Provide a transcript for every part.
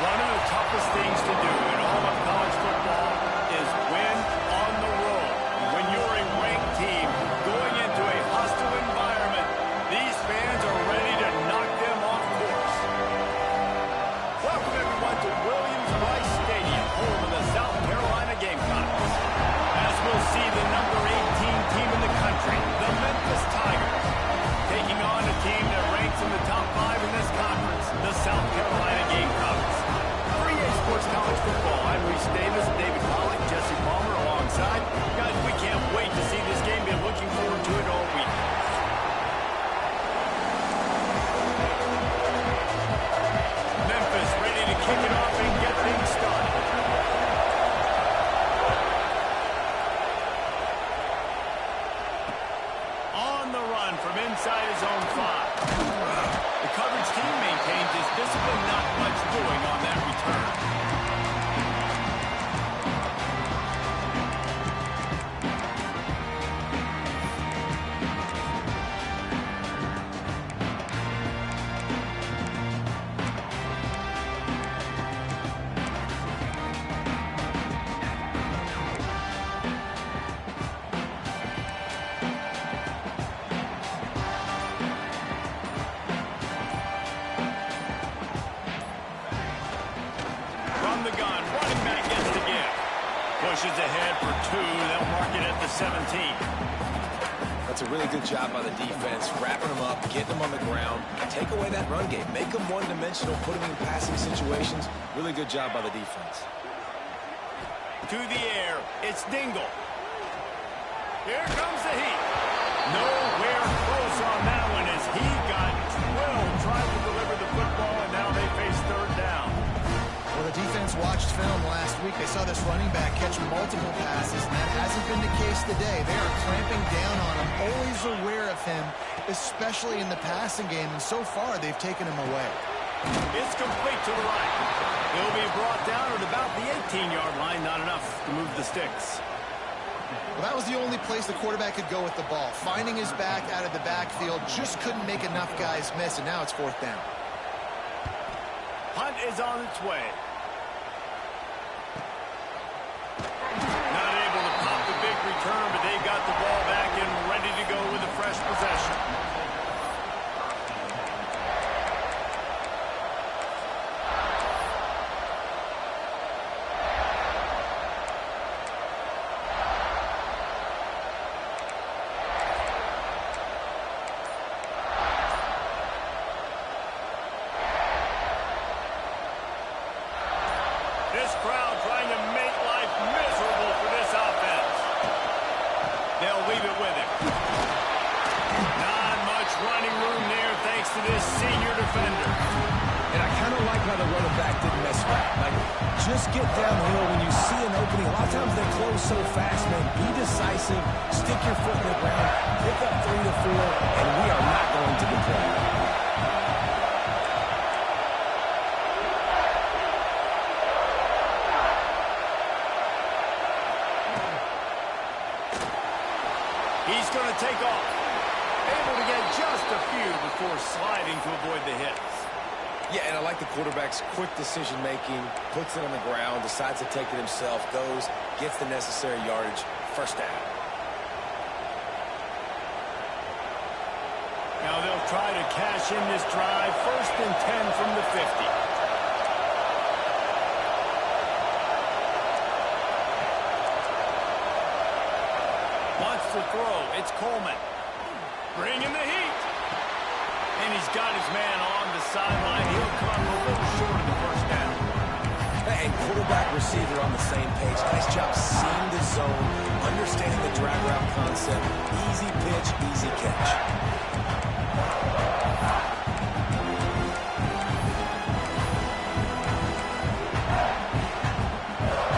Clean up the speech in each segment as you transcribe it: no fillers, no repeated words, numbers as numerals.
One of the toughest things to do in all of college football is win on the road. When you're a ranked team going into a hostile environment, these fans are ready to knock them off course. Welcome everyone to Williams-Brice Stadium, home of the South Carolina Gamecocks. As we'll see the number 18 team in the country, the Memphis Tigers, taking on a team that ranks in the top 5 in this conference, the South Carolina Gamecocks. For EA Sports College Football, I'm Reese Davis, David Pollack, Jesse Palmer alongside. Guys, we can't wait to see this game. Been looking forward to it all week. Memphis ready to kick it off and get things started. On the run from inside his own 5. The coverage team maintains his discipline, not much doing on that return. The gun, running back gets the give. Pushes ahead for 2. They'll mark it at the 17. That's a really good job by the defense, wrapping them up, getting them on the ground, take away that run game, make them one-dimensional, put them in passing situations. Really good job by the defense. To the air, it's Dingle. Here comes the heat. Nowhere close on that one as he got 12 trying to deliver the football, and now they face third down. Well, the defense watched film last week. They saw this running back catch multiple passes, and that hasn't been the case today. They are clamping down on him, always aware of him, especially in the passing game, and so far they've taken him away. It's complete to the right. He'll be brought down at about the 18-yard line, not enough to move the sticks. Well, that was the only place the quarterback could go with the ball. Finding his back out of the backfield, just couldn't make enough guys miss, and now it's fourth down. Hunt is on its way. Not able to pop the big return, but they got the ball back and ready to go with a fresh possession. This crowd trying to make life miserable for this offense. They'll leave it with him. Not much running room there thanks to this senior defender. And I kind of like how the running back didn't mess around. Like, just get downhill when you see an opening. A lot of times they close so fast, man. Be decisive, stick your foot in the ground, pick up 3 to 4, and we are not going to complain. He's going to take off. Able to get just a few before sliding to avoid the hits. Yeah, and I like the quarterback's quick decision-making, puts it on the ground, decides to take it himself, goes, gets the necessary yardage, first down. Now they'll try to cash in this drive, 1st and 10 from the 50. Wants to throw. It's Coleman. Bringing the heat. And he's got his man on the sideline. He'll come a little short of the first down. And quarterback receiver on the same page. Nice job seeing the zone, understanding the drag route concept. Easy pitch, easy catch.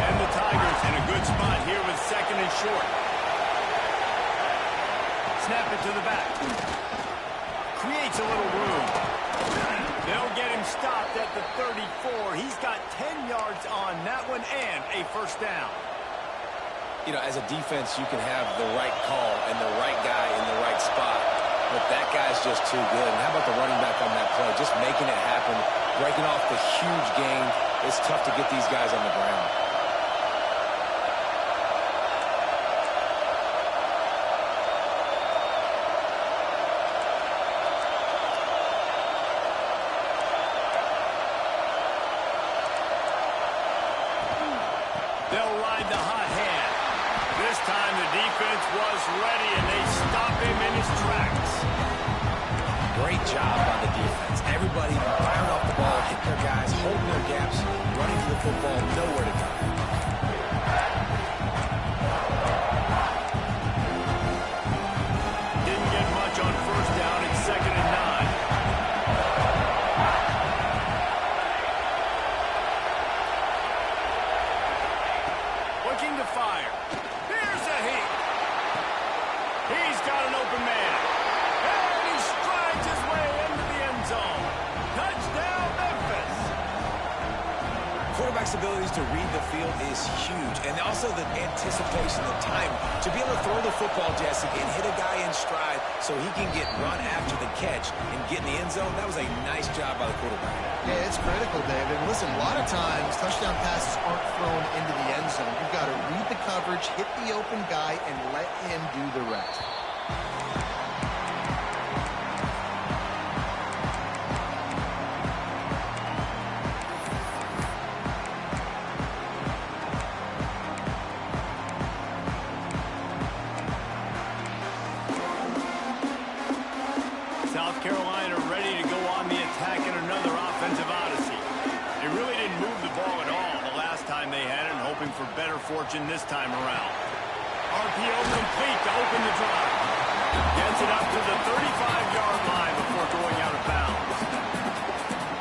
And the Tigers in a good spot here with 2nd and short. Snap it to the back. Creates a little room. They'll get him stopped at the 34. He's got 10 yards on that one and a first down. You know, as a defense, you can have the right call and the right guy in the right spot, but that guy's just too good. And how about the running back on that play? Just making it happen, breaking off the huge gain. it's tough to get these guys on the ground. They'll ride the hot hand. This time the defense was ready, and they stop him in his tracks. Great job by the defense. Everybody firing off the ball, hitting their guys, holding their gaps, running for the football, nowhere to go. Didn't get much on first down. It's 2nd and 9. Looking to fire. Here's a heat. He's got an open man. And he strides his way into the end zone. Touchdown, Memphis. Quarterback's abilities to read the field is huge, and also the anticipation, the time to be able to throw the football, Jesse, and hit a guy in stride so he can get run after the catch and get in the end zone. That was a nice job by the quarterback. Yeah, it's critical, David. Listen, a lot of times touchdown passes aren't thrown into the end zone. You've got to read the coverage, hit the open guy, and let him do the rest. South Carolina ready to go on the attack in another offensive odyssey. They really didn't move the ball at all the last time they had it, hoping for better fortune this time around. RPO complete to open the drive. Gets it up to the 35-yard line before going out of bounds.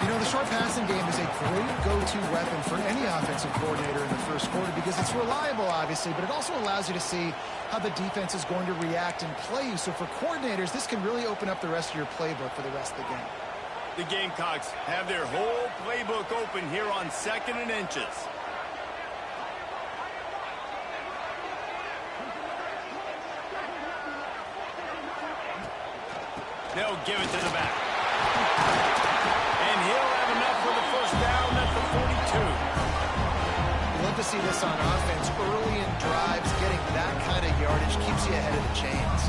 You know, the short passing game is a great go-to weapon for any offensive coordinator in the first quarter because it's reliable, obviously, but it also allows you to see how the defense is going to react and play you. So for coordinators, this can really open up the rest of your playbook for the rest of the game. The Gamecocks have their whole playbook open here on 2nd and inches. They'll give it to the back. And he'll have enough for the first down at the 42. You love to see this on offense. Early in drives, getting that kind of yardage keeps you ahead of the chains.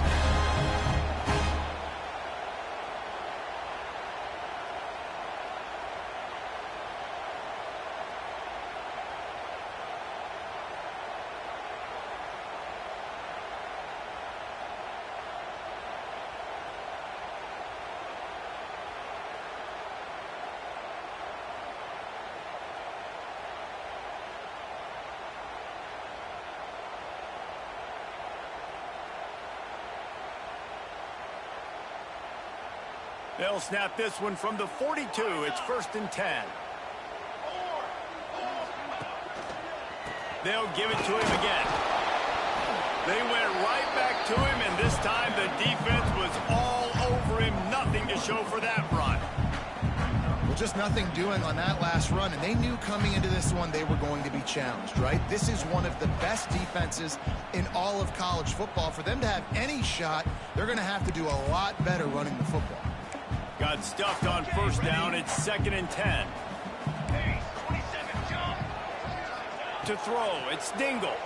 They'll snap this one from the 42. It's 1st and 10. They'll give it to him again. They went right back to him, and this time the defense was all over him. Nothing to show for that run. Well, just nothing doing on that last run, and they knew coming into this one they were going to be challenged, right? This is one of the best defenses in all of college football. For them to have any shot, they're going to have to do a lot better running the football. Got stuffed on first down. It's 2nd and 10. To throw, it's Dingle.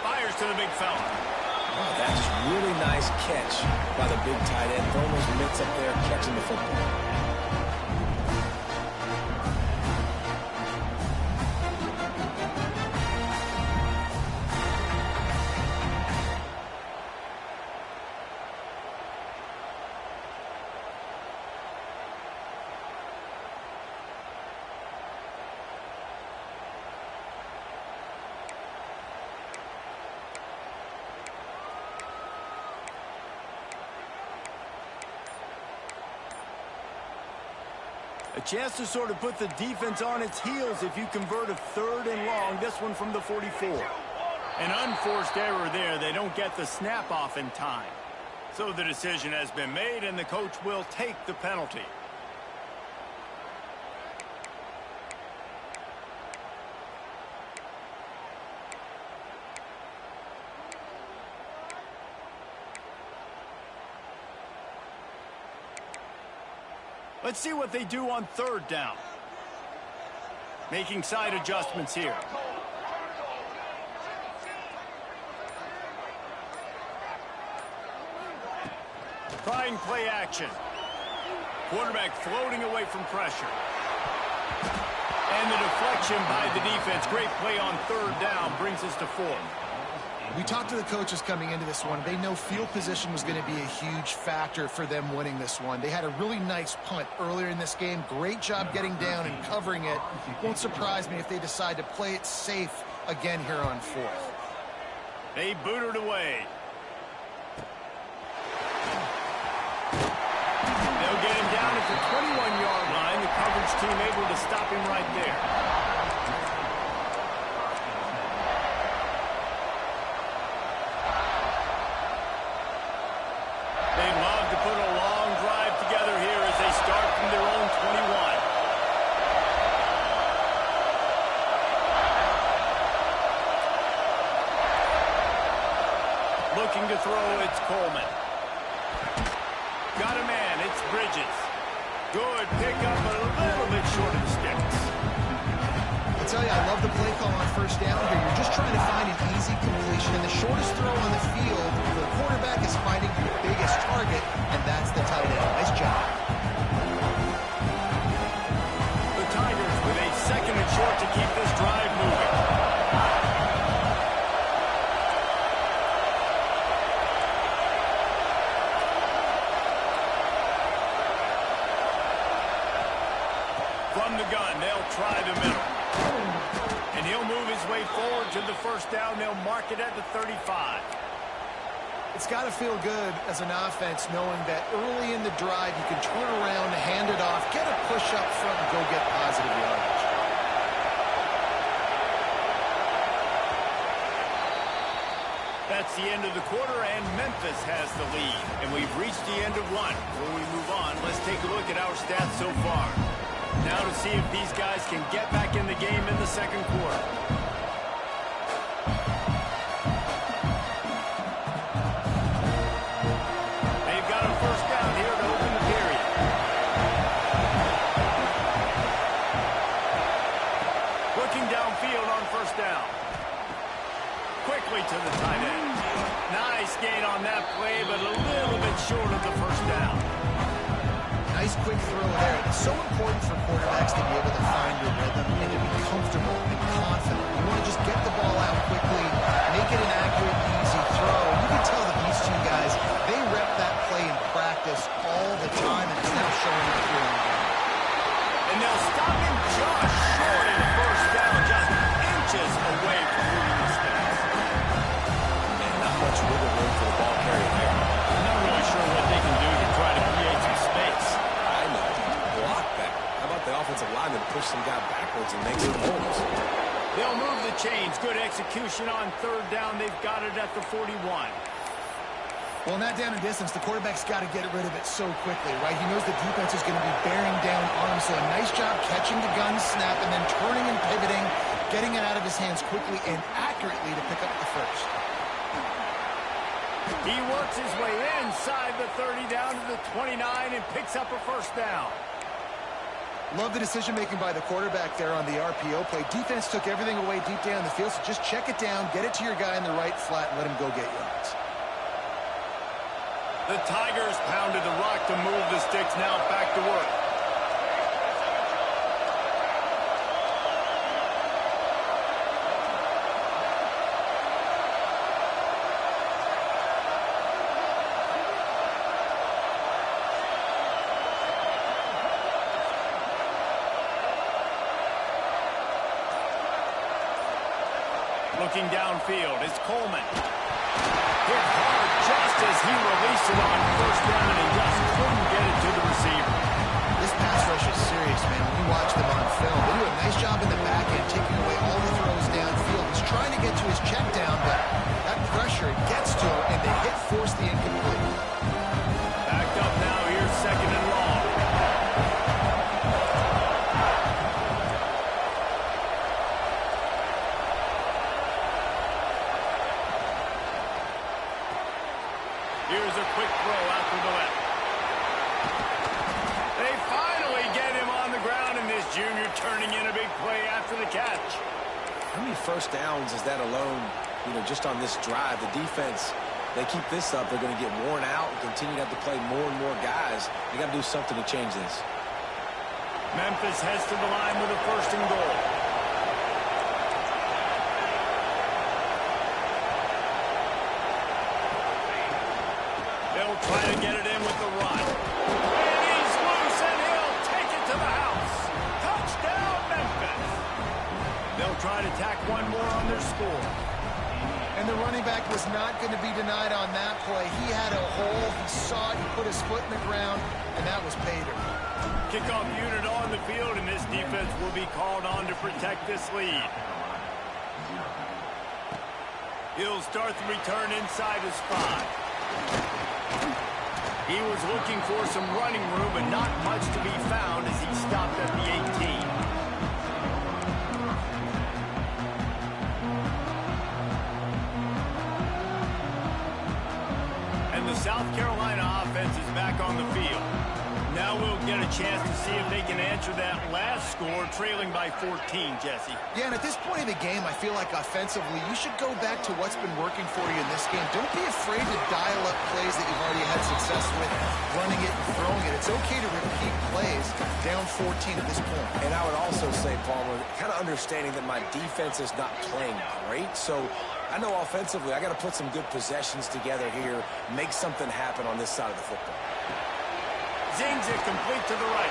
Fires to the big fella. Wow, that's really nice catch by the big tight end. Throwing those mitts up there, catching the football. A chance to sort of put the defense on its heels if you convert a 3rd and long. This one from the 44. An unforced error there. They don't get the snap off in time. So the decision has been made, and the coach will take the penalty. Let's see what they do on 3rd down. Making side adjustments here. Trying play action. Quarterback floating away from pressure. And the deflection by the defense. Great play on third down brings us to 4. We talked to the coaches coming into this one. They know field position was going to be a huge factor for them winning this one. They had a really nice punt earlier in this game. Great job getting down and covering it. Won't surprise me if they decide to play it safe again here on 4th. They booted away. They'll get him down at the 21-yard line. The coverage team able to stop him right there. Looking to throw, it's Coleman. Got a man, it's Bridges. Good pickup, but a little bit short of the sticks. I tell you, I love the play call on first down here. You're just trying to find an easy completion, and the shortest throw on the field, the quarterback is finding the biggest target, and that's the tight end. Nice job. The Tigers with a 2nd and short to keep this drive moving. From the gun, they'll try the middle. And he'll move his way forward to the first down. They'll mark it at the 35. It's got to feel good as an offense knowing that early in the drive you can turn around, hand it off, get a push up front, and go get positive yardage. That's the end of the quarter, and Memphis has the lead. And we've reached the end of one. Before we move on, let's take a look at our stats so far. Now to see if these guys can get back in the game in the second quarter. They've got a first down here to open the period. Looking downfield on first down. Quickly to the tight end. Nice gain on that play, but a little bit short of the first down. Nice quick throw there. It's so important for quarterbacks to be able to find your rhythm and to be comfortable and confident. You want to just get the ball out quickly, make it an accurate, easy throw. You can tell that these two guys, they rep that play in practice all the time, and it's now showing up here in the game. And they'll stop him just short of the first down, just inches away from moving the sticks. And not much wiggle room for the ball carrier there. I'm not really sure what they can do to try to create some space. I know. Block that. How about the offensive lineman push some guy backwards and make some holes? They'll move the chains. Good execution on third down. They've got it at the 41. Well, in that down and distance, the quarterback's got to get rid of it so quickly, right? He knows the defense is going to be bearing down on him, so a nice job catching the gun snap and then turning and pivoting, getting it out of his hands quickly and accurately to pick up the first. He works his way inside the 30 down to the 29 and picks up a first down. Love the decision-making by the quarterback there on the RPO play. Defense took everything away deep down the field, so just check it down, get it to your guy in the right flat, and let him go get yards. The Tigers pounded the rock to move the sticks. Now back to work. Looking downfield, it's Coleman. Hit hard just as he released it on first down, and he just couldn't get it to the receiver. This pass rush is serious, man. When you watch them on film, they do a nice job in the back end, taking away all the throws downfield. He's trying to get to his check down, but that pressure gets to him, and the hit forced the incomplete. Backed up now, here's second and long. Here's a quick throw out to the left. They finally get him on catch. How many first downs is that alone, just on this drive? The defense, they keep this up, they're going to get worn out and continue to have to play more and more guys. They got to do something to change this. Memphis heads to the line with a 1st and goal. They'll try to get it in with the run. And he's loose, and he'll take it to the house. Touchdown, Memphis. They'll try to tack one more on their score. And the running back was not going to be denied on that play. He had a hole. He saw it. He put his foot in the ground, and that was pay dirt. Kickoff unit on the field, and this defense will be called on to protect this lead. He'll start the return inside his 5. He was looking for some running room, but not much to be found as he stopped at the 18. And the South Carolina offense is back on the field. Now we'll get a chance to see if they can answer that last score, trailing by 14, Jesse. Yeah, and at this point of the game, I feel like offensively, you should go back to what's been working for you in this game. Don't be afraid to dial up plays that you've already had success with, running it and throwing it. It's okay to repeat plays down 14 at this point. And I would also say, Palmer, kind of understanding that my defense is not playing great, so I know offensively I got to put some good possessions together here, make something happen on this side of the football. Zings it complete to the right.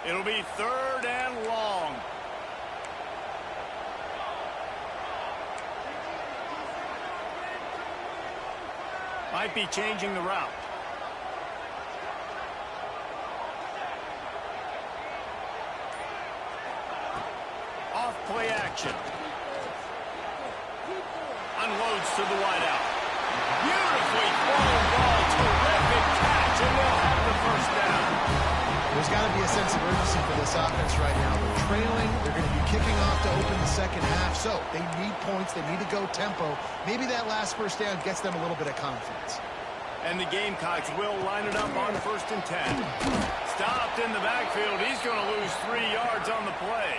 It'll be 3rd and long. Might be changing the route. Off play action. Unloads to the wideout. Beautifully thrown ball. Terrific catch, and they'll have the 1st down. There's got to be a sense of urgency for this offense right now. They're trailing. They're going to be kicking off to open the 2nd half. So they need points. They need to go tempo. Maybe that last 1st down gets them a little bit of confidence. And the Gamecocks will line it up on 1st and 10. Stopped in the backfield. He's going to lose 3 yards on the play.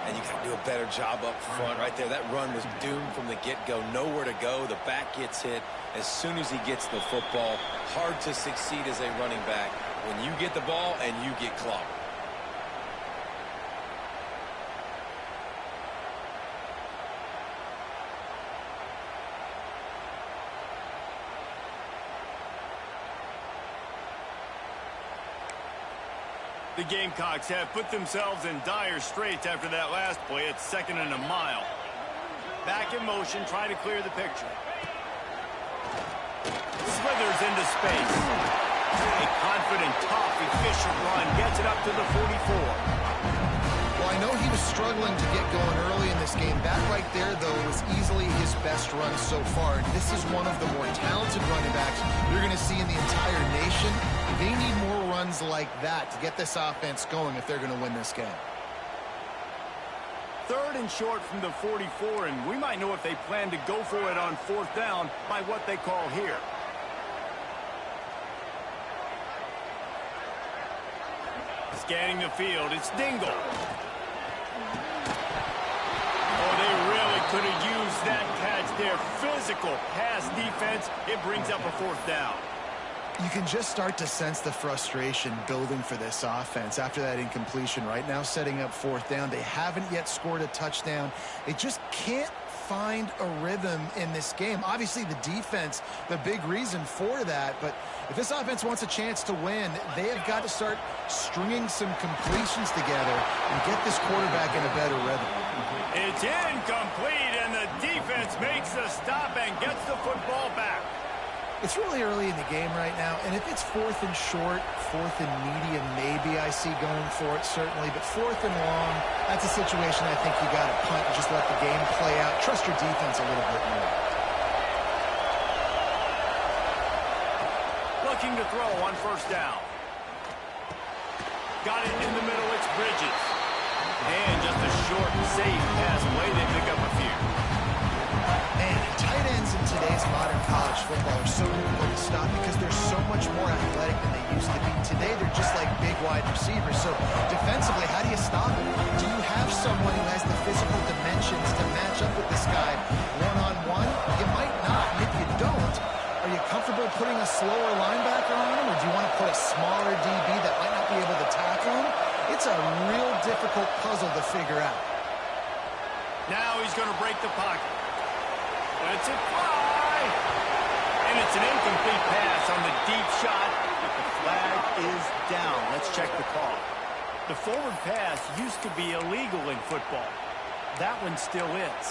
And you got to do a better job up front right there. That run was doomed from the get-go. Nowhere to go. The back gets hit as soon as he gets the football. Hard to succeed as a running back when you get the ball and you get clocked. The Gamecocks have put themselves in dire straits after that last play. It's 2nd and a mile. Back in motion, trying to clear the picture. Slithers into space. A confident, tough, efficient run gets it up to the 44. Well, I know he was struggling to get going early in this game. That right there, though, was easily his best run so far. This is one of the more talented running backs you're going to see in the entire nation. They need more runs like that to get this offense going if they're going to win this game. 3rd and short from the 44, and we might know if they plan to go for it on 4th down by what they call here. Scanning the field, it's Dingle. Oh, they really could have used that catch there. Physical pass defense. It brings up a 4th down. You can just start to sense the frustration building for this offense after that incompletion. Right now, setting up 4th down. They haven't yet scored a touchdown. They just can't find a rhythm in this game. Obviously, the defense, the big reason for that. But if this offense wants a chance to win, they have got to start stringing some completions together and get this quarterback in a better rhythm. It's incomplete, and the defense makes the stop and gets the football back. It's really early in the game right now, and if it's 4th and short, 4th and medium, maybe I see going for it, certainly. But 4th and long, that's a situation I think you got to punt and just let the game play out. Trust your defense a little bit more. looking to throw on first down. Got it in the middle, it's Bridges. And just a short, safe pass play, they pick up a few. Man, tight ends in today's modern college football are so difficult to stop because they're so much more athletic than they used to be. Today, they're just like big wide receivers. So defensively, how do you stop it? Do you have someone who has the physical dimensions to match up with this guy one-on-one? You might not. And if you don't, are you comfortable putting a slower linebacker on him, or do you want to put a smaller DB that might not be able to tackle him? It's a real difficult puzzle to figure out. Now he's going to break the pocket. Let's it fly. And it's an incomplete pass on the deep shot, but the flag is down. Let's check the call. The forward pass used to be illegal in football. That one still is.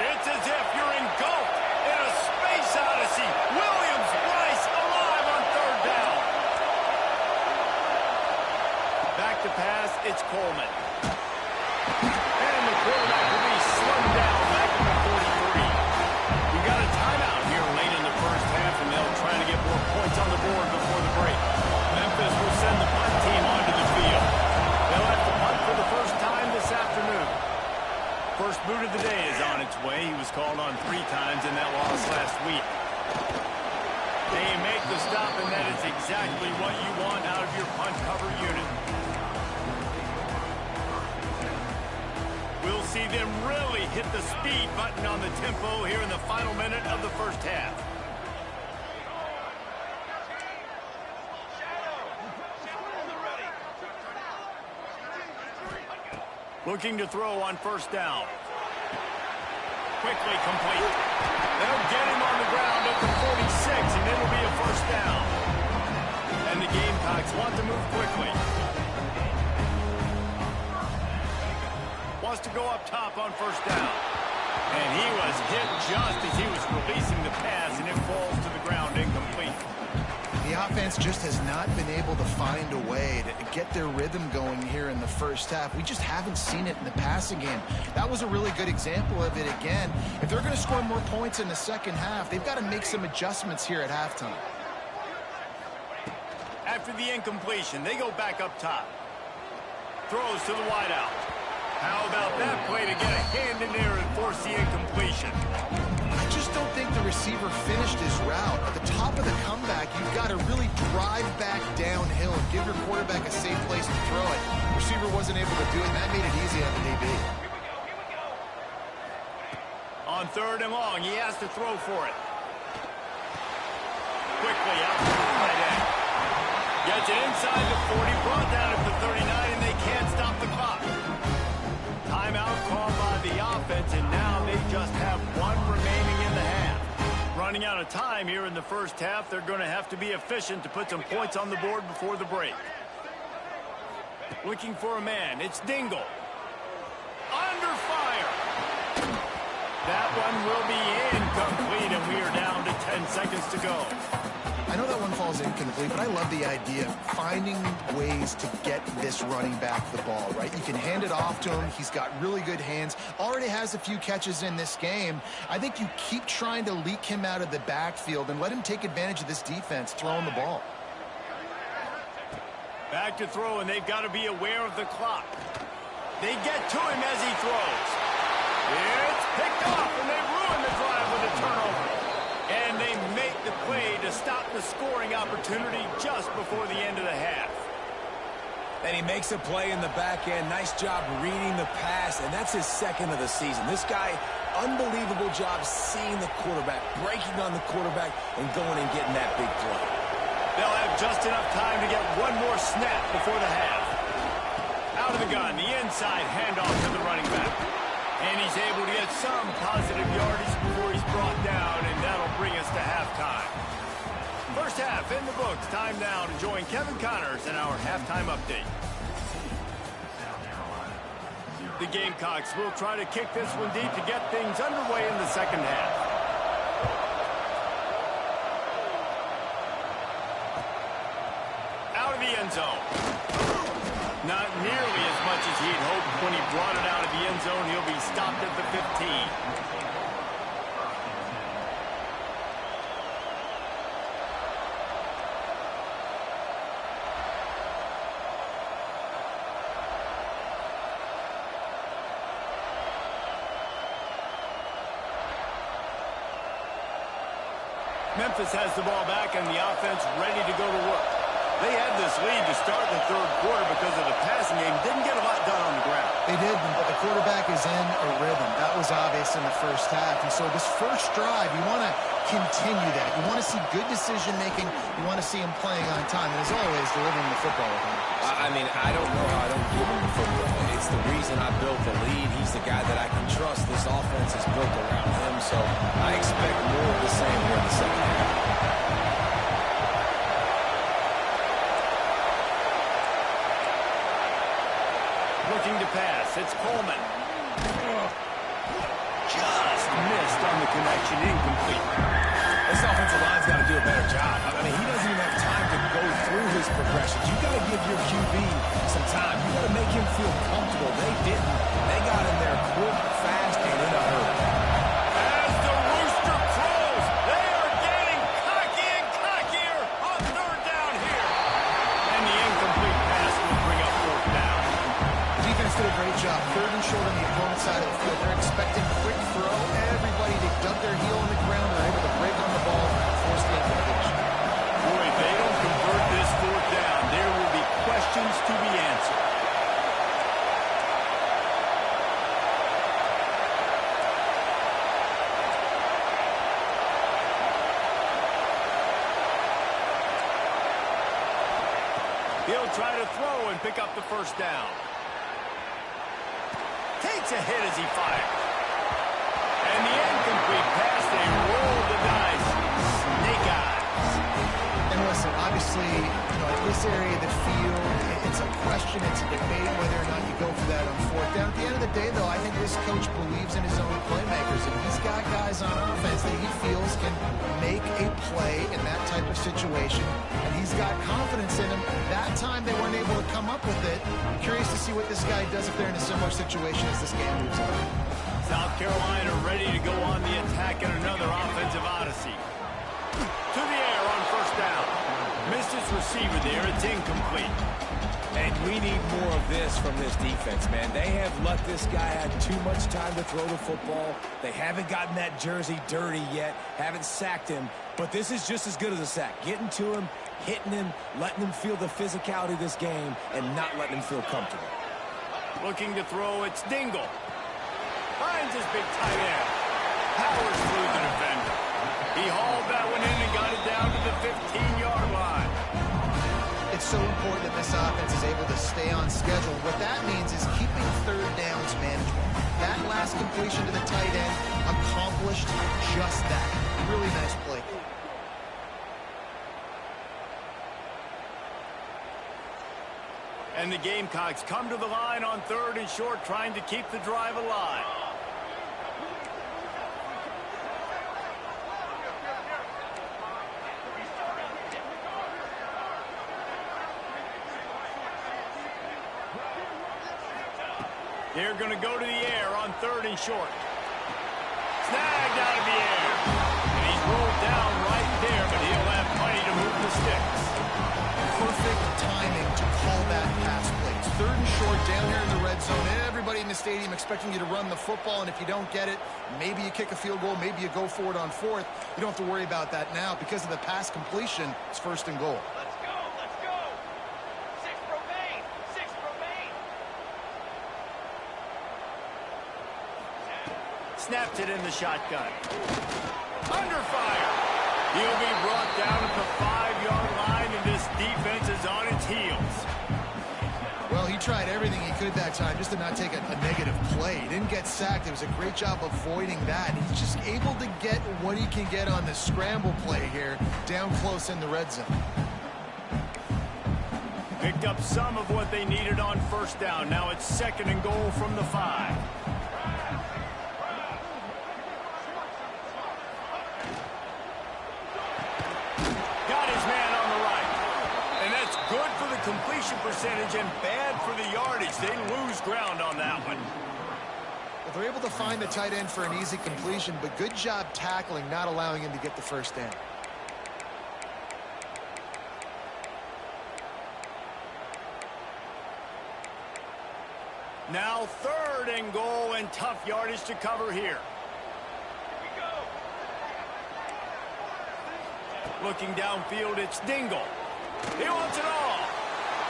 It's as if you're engulfed in a space odyssey. Williams-Brice alive on third down. Back to pass, it's Coleman. And the quarterback will be slowed down back to the 43. We got a timeout here late in the first half, and they'll try to get more points on the board before the break. Memphis will send the punt team onto the field. They'll have to punt for the first time this afternoon. First boot of the day is on its way. He was called on 3 times in that loss last week. They make the stop, and that is exactly what you want out of your punt cover unit. We'll see them really hit the speed button on the tempo here in the final minute of the first half. Looking to throw on first down. Quickly complete. They'll get him on the ground at the 46, and it'll be a first down. And the Gamecocks want to move quickly. Wants to go up top on first down. And he was hit just as he was releasing the pass, and it falls to the ground incomplete. The offense just has not been able to find a way to get their rhythm going here in the first half. We just haven't seen it in the passing game. That was a really good example of it again. If they're going to score more points in the second half, they've got to make some adjustments here at halftime. After the incompletion, they go back up top. Throws to the wideout. How about that play to get a hand in there and force the incompletion? I just don't think the receiver finished his route. At the top of the comeback, you've got to really drive back downhill and give your quarterback a safe place to throw it. The receiver wasn't able to do it, and that made it easy on the DB. On third and long, he has to throw for it. Quickly out to the tight end. Gets it inside the 40, brought down at the 39, and they can't stop the clock. Timeout called by the offense, and now they just have one remaining in the half. Running out of time here in the first half, they're going to have to be efficient to put some points on the board before the break. Looking for a man, it's Dingle. Under fire. That one will be incomplete, and we are down to 10 seconds to go. I know that one falls incomplete, but I love the idea of finding ways to get this running back the ball, right? You can hand it off to him. He's got really good hands. Already has a few catches in this game. I think you keep trying to leak him out of the backfield and let him take advantage of this defense throwing the ball. Back to throw, and they've got to be aware of the clock. They get to him as he throws. It's picked off, and they ruin the drive with a turnover. And they make the play to stop the scoring opportunity just before the end of the half. And he makes a play in the back end. Nice job reading the pass, and that's his second of the season. This guy, unbelievable job seeing the quarterback, breaking on the quarterback, and going and getting that big play. They'll have just enough time to get one more snap before the half. Out of the gun, the inside handoff to the running back. And he's able to get some positive yardage before he's brought down, and that'll bring us to halftime. First half in the books. Time now to join Kevin Connors in our halftime update. The Gamecocks will try to kick this one deep to get things underway in the second half. Out of the end zone. Not nearly as much as he'd hoped when he brought it out of the end zone. He'll be stopped at the 15. Memphis has the ball back and the offense ready to go to work. They had this lead to start the third quarter because of the passing game. Didn't get a lot done on the ground. They did, but the quarterback is in a rhythm. That was obvious in the first half. And so this first drive, you want to continue that. You want to see good decision-making. You want to see him playing on time. And as always, delivering the football with him. I mean, I don't know how I don't give him the football. It's the reason I built the lead. He's the guy that I can trust. This offense is built around him, so I expect more of the same here in the second half. Looking to pass. It's Coleman. Just missed on the connection. Incomplete. This offensive line's got to do a better job. I mean, he doesn't even have time to go through his progressions. You got to give your QB some time. You got to make him feel comfortable. They didn't. They got in there quick, fast, and in a hurry. As the rooster crows, they are getting cocky and cockier on third down here. And the incomplete pass will bring up fourth down. The defense did a great job. Third and short on the opponent's side of the field. They're expecting quick throw. Everybody, they dug their heel on the ground. They're able to break on the ball and force the incompletion. Boy, if they don't convert this fourth down, there will be questions to be answered. He'll try to throw and pick up the first down. Takes a hit as he fires. And the incomplete pass, they roll the dice. Snake eyes. And listen, obviously, at this area of the field, it's a question, it's a debate whether or not you go for that on fourth down. At the end of the day, though, I think this coach believes in his own playmakers, and he's got guys on offense that he feels can make a play in that type of situation, and he's got confidence in him. That time, they weren't able to come up with it. I'm curious to see what this guy does if they're in a similar situation as this game moves on. South Carolina ready to go on the attack in another offensive odyssey. To the air on first down. Missed his receiver there. It's incomplete. And we need more of this from this defense, man. They have let this guy have too much time to throw the football. They haven't gotten that jersey dirty yet, haven't sacked him. But this is just as good as a sack. Getting to him, hitting him, letting him feel the physicality of this game, and not letting him feel comfortable. Looking to throw, it's Dingle. Finds his big tight end. Powers through the defender. He hauled that one in and got it down to the 15-yard line. It's so important that this offense is able to stay on schedule. What that means is keeping third downs manageable. That last completion to the tight end accomplished just that. Really nice play. And the Gamecocks come to the line on third and short, trying to keep the drive alive. They're going to go to the air on third and short. Snagged out of the air. And he's rolled down right there, but he'll have plenty to move the sticks. Perfect timing to call that pass play. It's third and short down here in the red zone. Everybody in the stadium expecting you to run the football, and if you don't get it, maybe you kick a field goal, maybe you go for it on fourth. You don't have to worry about that now. Because of the pass completion, it's first and goal. Let's go, let's go. Six remain. Snapped it in the shotgun. Under fire. He'll be brought down at the 5-yard line, and this defense is on its heels. Well, he tried everything he could that time just to not take a negative play. He didn't get sacked. It was a great job avoiding that. He's just able to get what he can get on the scramble play here down close in the red zone. Picked up some of what they needed on first down. Now it's second and goal from the 5. Got his man on the right. And that's good for the completion percentage and bad for the yardage. They lose ground on that one. Well, they're able to find the tight end for an easy completion, but good job tackling, not allowing him to get the first down. Now 3rd and goal, and tough yardage to cover here. Looking downfield, it's Dingle. He wants it all.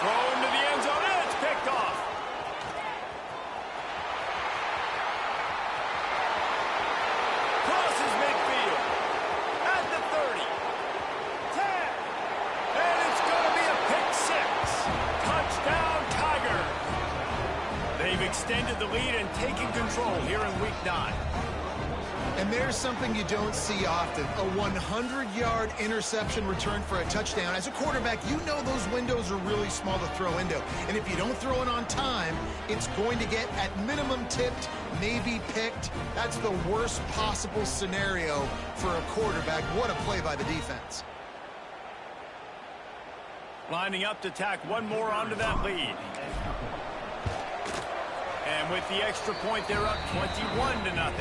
Throw into the end zone, and it's picked off. Crosses midfield. At the 30. 10. And it's going to be a pick 6. Touchdown, Tigers. They've extended the lead and taken control here in Week 9. And there's something you don't see often, a 100-yard interception return for a touchdown. As a quarterback, you know those windows are really small to throw into. And if you don't throw it on time, it's going to get at minimum tipped, maybe picked. That's the worst possible scenario for a quarterback. What a play by the defense. Lining up to tack one more onto that lead. And with the extra point, they're up 21-0.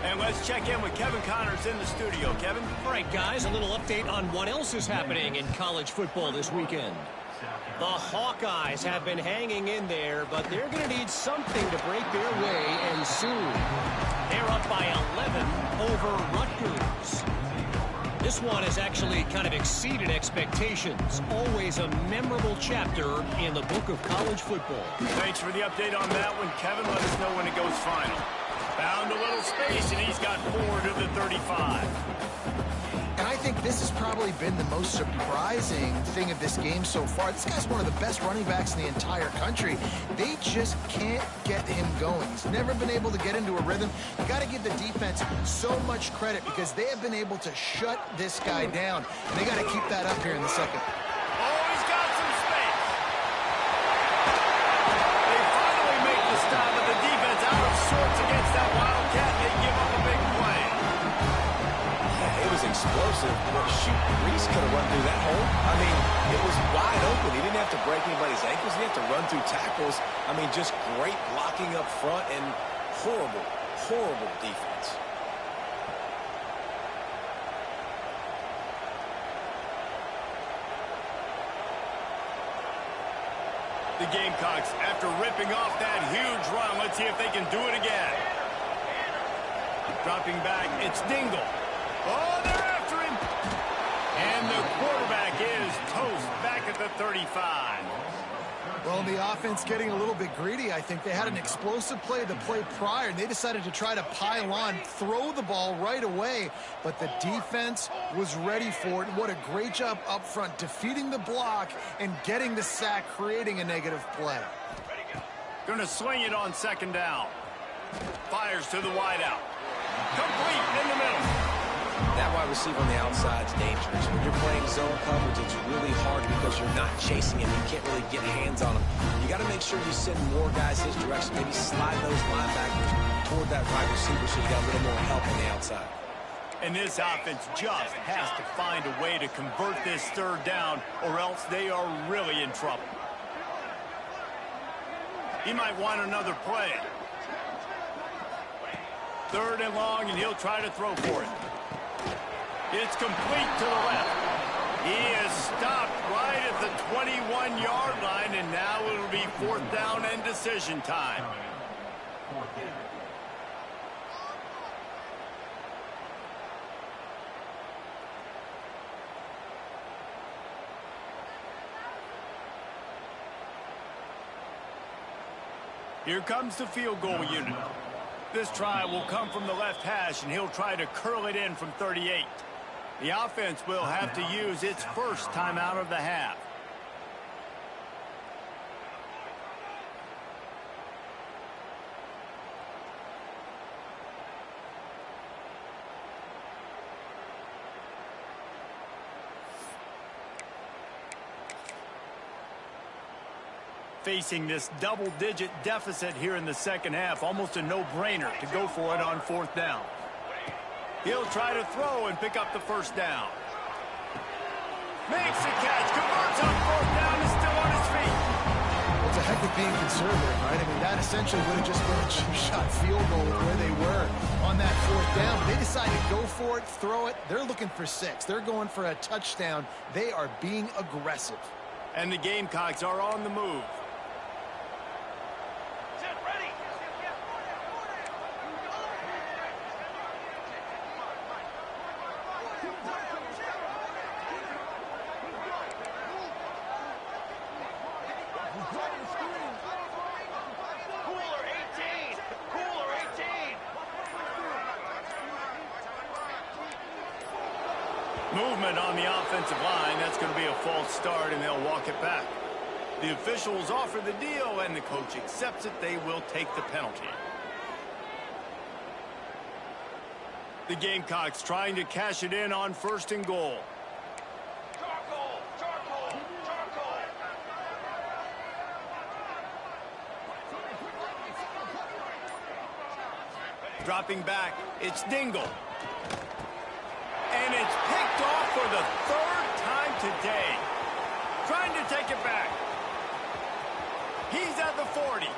And let's check in with Kevin Connors in the studio. Kevin? All right, guys, a little update on what else is happening in college football this weekend. The Hawkeyes have been hanging in there, but they're going to need something to break their way, and soon. They're up by 11 over Rutgers. This one has actually kind of exceeded expectations. Always a memorable chapter in the book of college football. Thanks for the update on that one, Kevin. Let us know when it goes final. Found a little space, and he's got 4 to the 35. And I think this has probably been the most surprising thing of this game so far. This guy's one of the best running backs in the entire country. They just can't get him going. He's never been able to get into a rhythm. You got to give the defense so much credit because they have been able to shut this guy down. And they got to keep that up here in the second. Oh, he's got some space. They finally make the stop, but the defense out of sorts against that Wildcat. They give up a big play. It was explosive, but shoot, Reese could have run through that hole. I mean, it was wide open. He didn't have to break anybody's ankles. He didn't have to run through tackles. I mean, just great blocking up front and horrible, horrible defense. The Gamecocks, after ripping off that huge run, let's see if they can do it again. Dropping back, it's Dingle. Oh, they're after him. And the quarterback is toast back at the 35. Well, the offense getting a little bit greedy. I think they had an explosive play the play prior, and they decided to try to pile on, throw the ball right away. But the defense was ready for it. What a great job up front, defeating the block and getting the sack, creating a negative play. Going to swing it on 2nd down. Fires to the wideout. Complete in the middle. That wide receiver on the outside is dangerous. When you're playing zone coverage, it's really hard because you're not chasing him. You can't really get hands on him. You got to make sure you send more guys his direction. Maybe slide those linebackers toward that wide receiver so you got a little more help on the outside. And this offense just has to find a way to convert this 3rd down, or else they are really in trouble. He might want another play. 3rd and long, and he'll try to throw for it. It's complete to the left. He is stopped right at the 21-yard line, and now it'll be 4th down and decision time. Here comes the field goal unit. This try will come from the left hash, and he'll try to curl it in from 38. The offense will have to use its first timeout of the half. Facing this double-digit deficit here in the second half, almost a no-brainer to go for it on 4th down. He'll try to throw and pick up the 1st down. Makes the catch, converts on 4th down, is still on conservative, right? I mean, that essentially would have just been a cheap-shot field goal with where they were on that 4th down. But they decided to go for it, throw it. They're looking for 6. They're going for a touchdown. They are being aggressive. And the Gamecocks are on the move. Set, ready. Cooler 18. Cooler 18. Movement on the offensive line. That's going to be a false start, and they'll walk it back. The officials offer the deal, and the coach accepts it. They will take the penalty. The Gamecocks trying to cash it in on 1st and goal. Charcoal. Charcoal. Charcoal. Dropping back, it's Dingle. And it's picked off for the 3rd time today. Trying to take it back. He's at the 40.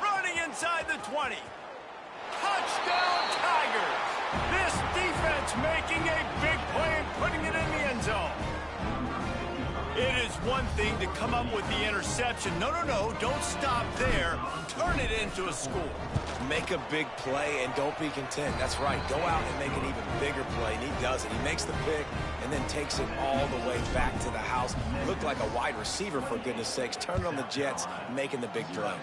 Running inside the 20. Touchdown, Tigers! This defense making a big play and putting it in the end zone. It is one thing to come up with the interception. No, don't stop there. Turn it into a score. Make a big play and don't be content. That's right. Go out and make an even bigger play, and he does it. He makes the pick and then takes it all the way back to the house. Looked like a wide receiver, for goodness sakes. Turn it on the Jets, making the big play.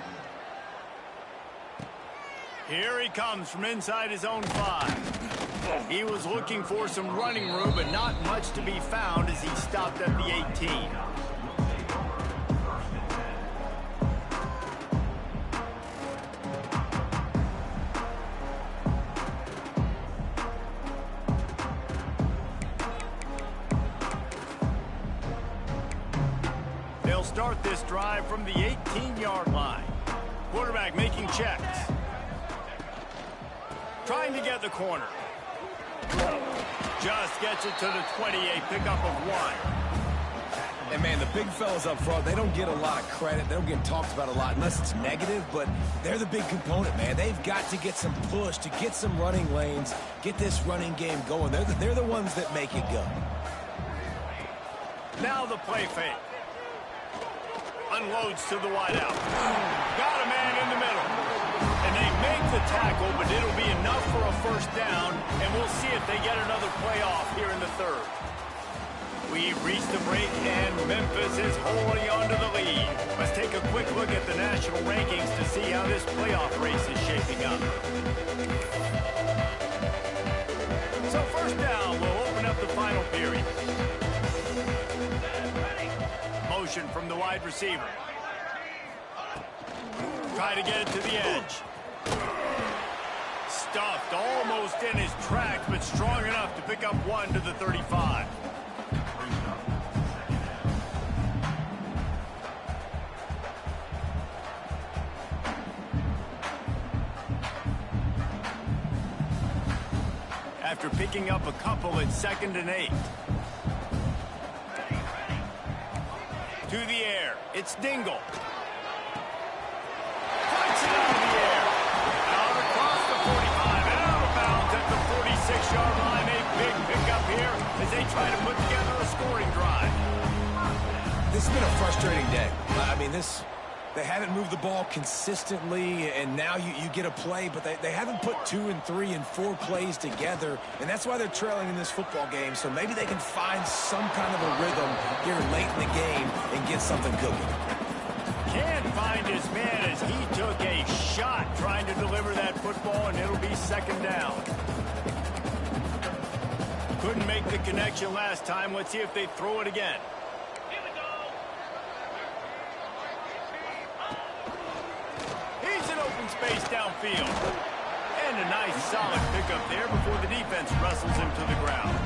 Here he comes from inside his own 5. He was looking for some running room, but not much to be found as he stopped at the 18. They'll start this drive from the 18-yard line. Quarterback making checks. Trying to get the corner. Just gets it to the 20, a pickup of 1. And, man, the big fellas up front, they don't get a lot of credit. They don't get talked about a lot unless it's negative, but they're the big component, man. They've got to get some push, to get some running lanes, get this running game going. They're the ones that make it go. Now the play fake. Unloads to the wideout. Got a man in the middle. And they make the tackle, but it'll be enough for a 1st down, and we'll see if they get another play off here in the 3rd. We've reached the break, and Memphis is holding on to the lead. Let's take a quick look at the national rankings to see how this playoff race is shaping up. So 1st down will open up the final period. Motion from the wide receiver. Try to get it to the edge. Stuffed almost in his tracks, but strong enough to pick up 1 to the 35. After picking up a couple at 2nd and 8. To the air, it's Dingle. Fights it out of the air. Out across the 45 and out of bounds at the 46-yard line. A big pickup here as they try to put together a scoring drive. This has been a frustrating day. I mean, they haven't moved the ball consistently, and now you get a play, but they haven't put 2 and 3 and 4 plays together, and that's why they're trailing in this football game. So maybe they can find some kind of a rhythm here late in the game and get something cooking. Can't find his man as he took a shot trying to deliver that football, and it'll be 2nd down. Couldn't make the connection last time. Let's see if they throw it again. Space downfield. And a nice solid pickup there before the defense wrestles him to the ground.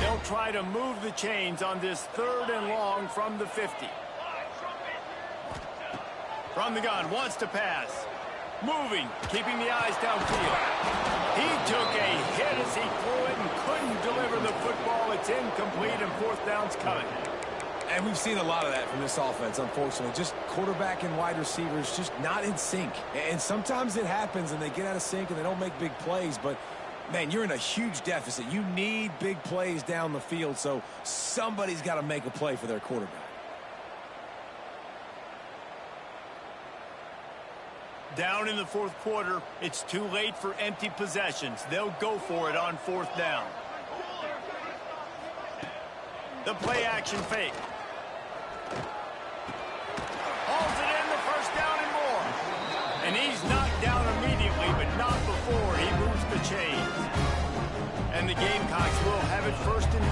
They'll try to move the chains on this 3rd and long from the 50. From the gun, wants to pass. Moving, keeping the eyes downfield. He took a hit as he threw it and couldn't deliver the football. It's incomplete and fourth down's coming. And we've seen a lot of that from this offense, unfortunately. Just quarterback and wide receivers just not in sync. And sometimes it happens and they get out of sync and they don't make big plays. But, man, you're in a huge deficit. You need big plays down the field, so somebody's got to make a play for their quarterback. Down in the fourth quarter, it's too late for empty possessions. They'll go for it on fourth down. The play action fake. Hauls it in, the first down and more. And he's knocked down immediately, but not before he moves the chains. And the Gamecocks will have it 1st and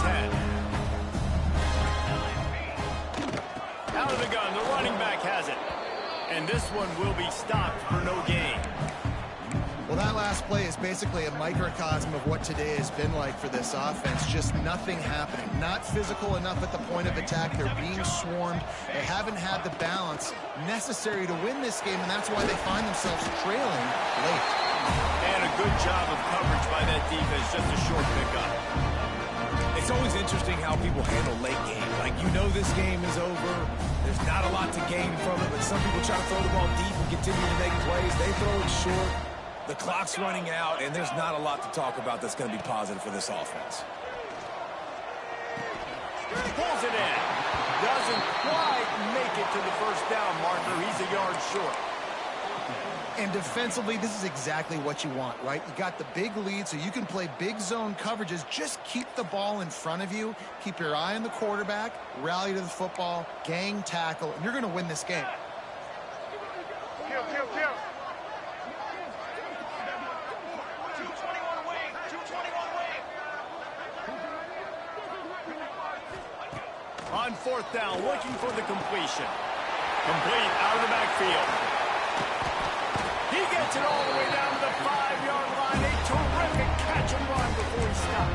10. Out of the gun, the running back has it. And this one will be stopped for no gain. Well, that last play is basically a microcosm of what today has been like for this offense. Just nothing happening. Not physical enough at the point of attack. They're being swarmed. They haven't had the balance necessary to win this game, and that's why they find themselves trailing late. And a good job of coverage by that defense. Just a short pickup. It's always interesting how people handle late game. Like, you know this game is over. There's not a lot to gain from it, but some people try to throw the ball deep and continue to make plays. They throw it short. The clock's running out, and there's not a lot to talk about that's going to be positive for this offense. Pulls it in. Doesn't quite make it to the first down marker. He's a yard short. And defensively, this is exactly what you want, right? You got the big lead, so you can play big zone coverages. Just keep the ball in front of you. Keep your eye on the quarterback. Rally to the football. Gang tackle. And you're going to win this game. Kill. 221 wing. 221 wing. On fourth down, looking for the completion. Complete out of the backfield. He gets it all the way down to the 5-yard line. A terrific catch and run before he stopped.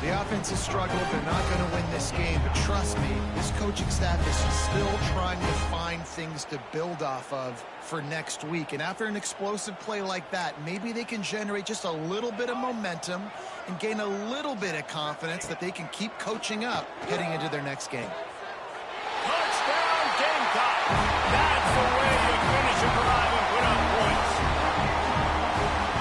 The offense has struggled. They're not going to win this game. But trust me, this coaching staff is still trying to find things to build off of for next week. And after an explosive play like that, maybe they can generate just a little bit of momentum and gain a little bit of confidence that they can keep coaching up heading into their next game. Touchdown, Gamecock. That's the way you finish a drive and put up points.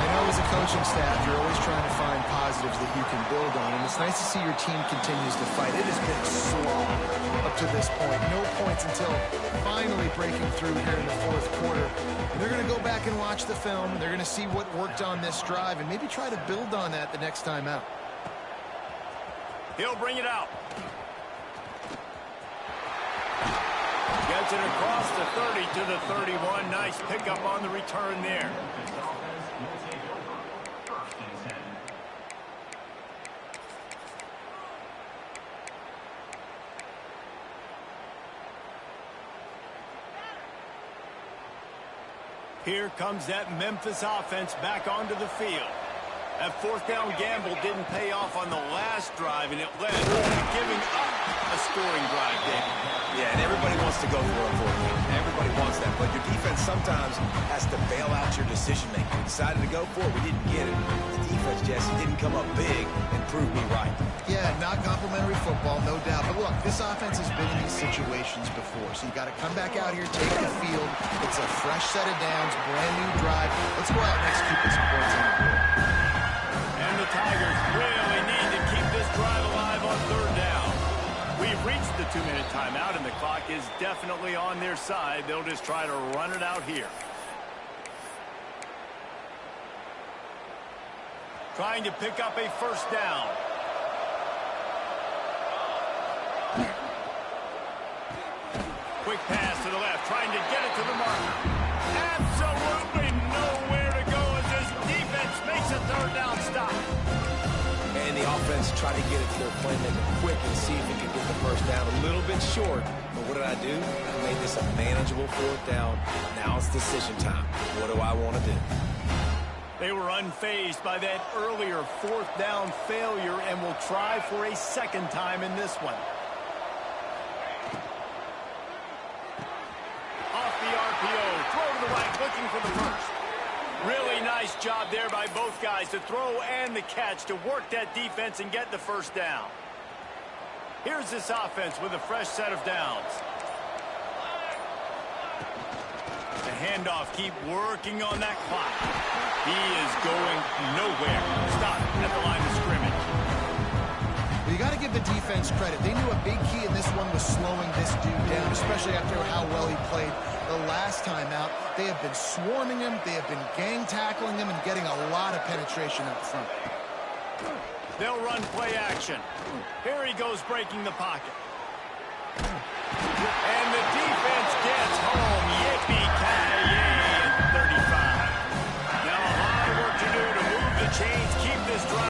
I know as a coaching staff, you're always trying to find positives that you can build on, and it's nice to see your team continues to fight. It has been a slog up to this point. No points until finally breaking through here in the fourth quarter. And they're going to go back and watch the film, and they're going to see what worked on this drive and maybe try to build on that the next time out. He'll bring it out. Gets it across the 30 to the 31. Nice pickup on the return there. Here comes that Memphis offense back onto the field. That fourth down gamble didn't pay off on the last drive, and it led to giving up a scoring drive, David. Yeah, and everybody wants to go for it for you. Everybody wants that, but your defense sometimes has to bail out your decision-making. We decided to go for it. We didn't get it. The defense, Jesse, didn't come up big and prove me right. Yeah, not complimentary football, no doubt. But look, this offense has been in these situations before, so you got to come back out here, take the field. It's a fresh set of downs, brand new drive. Let's go out and execute this points on the board. And the Tigers really need to keep this drive alive on third down. We've reached the 2-minute timeout, and the clock is definitely on their side. They'll just try to run it out here. Trying to pick up a first down. Quick pass to the left, trying to get it to the marker. Absolutely nowhere to go as this defense makes a third down stop. And the offense tried to get it to their playmaker quick and see if he could get the first down. A little bit short, but what did I do? I made this a manageable fourth down. Now it's decision time. What do I want to do? They were unfazed by that earlier fourth down failure and will try for a second time in this one. Off the RPO, throw to the right, looking for the Nice job there by both guys to throw and the catch to work that defense and get the first down. Here's this offense with a fresh set of downs. The handoff, keep working on that clock. He is going nowhere. Stop at the line of scrimmage. You got to give the defense credit. They knew a big key in this one was slowing this dude down, especially after how well he played the last time out. They have been swarming him. They have been gang tackling him and getting a lot of penetration up front. They'll run play action. Here he goes breaking the pocket. And the